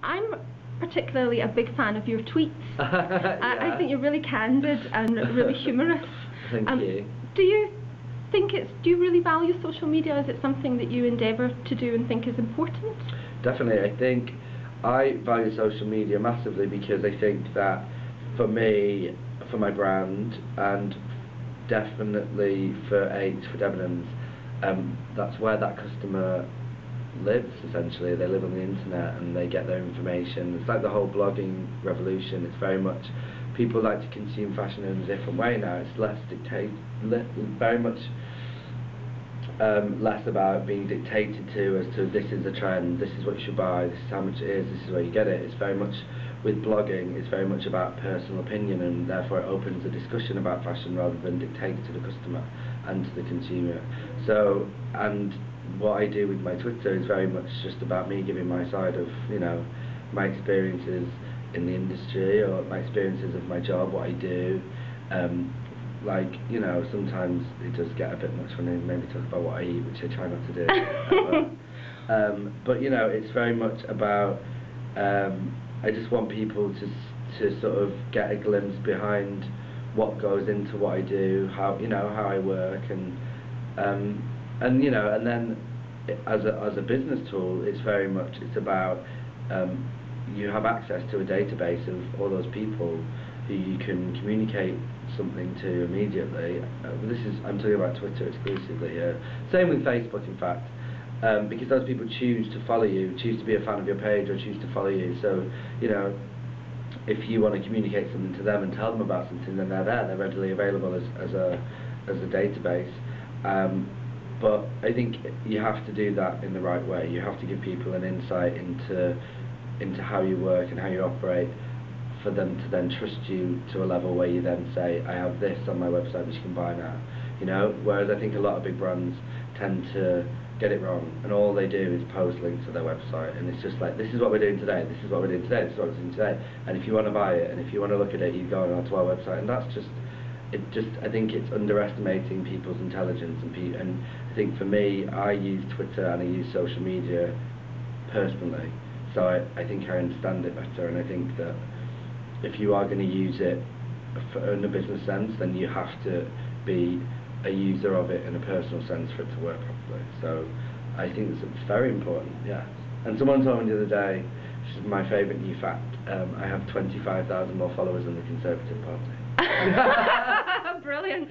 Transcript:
I'm particularly a big fan of your tweets. I think you're really candid and really humorous. Thank you. Do you really value social media? Is it something that you endeavour to do and think is important? Definitely. I think I value social media massively because I think that for me, for my brand, and definitely for Debenhams, that's where that customer lives. Essentially, they live on the internet and they get their information. It's like the whole blogging revolution. It's very much, people like to consume fashion in a different way now. It's less very much less about being dictated to as to this is a trend, this is what you should buy, this is how much it is, this is where you get it. It's very much, with blogging, it's very much about personal opinion, and therefore it opens a discussion about fashion rather than dictated to the customer and to the consumer. So, and what I do with my Twitter is very much just about me giving my side of, my experiences in the industry, or my experiences of my job, what I do. Like, sometimes it does get a bit much when they maybe talk about what I eat, which I try not to do. But it's very much about, I just want people to sort of get a glimpse behind what goes into what I do, how I work, and then as a business tool, it's very much, it's about, you have access to a database of all those people who you can communicate something to immediately. I'm talking about Twitter exclusively here. Same with Facebook, in fact, because those people choose to follow you, choose to be a fan of your page, or choose to follow you. So, if you want to communicate something to them and tell them about something, then they're there. They're readily available as a database. But I think you have to do that in the right way. You have to give people an insight into how you work and how you operate, for them to then trust you to a level where you then say, I have this on my website which you can buy now. Whereas I think a lot of big brands tend to get it wrong, and all they do is post links to their website, and it's just like, this is what we're doing today, this is what we're doing today, this is what we're doing today, and if you want to buy it, and if you want to look at it, you go onto our website, and that's just, I think it's underestimating people's intelligence, and I think for me, I use Twitter and I use social media personally, so I think I understand it better, and I think that if you are going to use it in a business sense, then you have to be a user of it in a personal sense for it to work properly. So I think it's very important, yeah. And someone told me the other day, which is my favourite new fact, I have 25,000 more followers than the Conservative Party. Brilliant.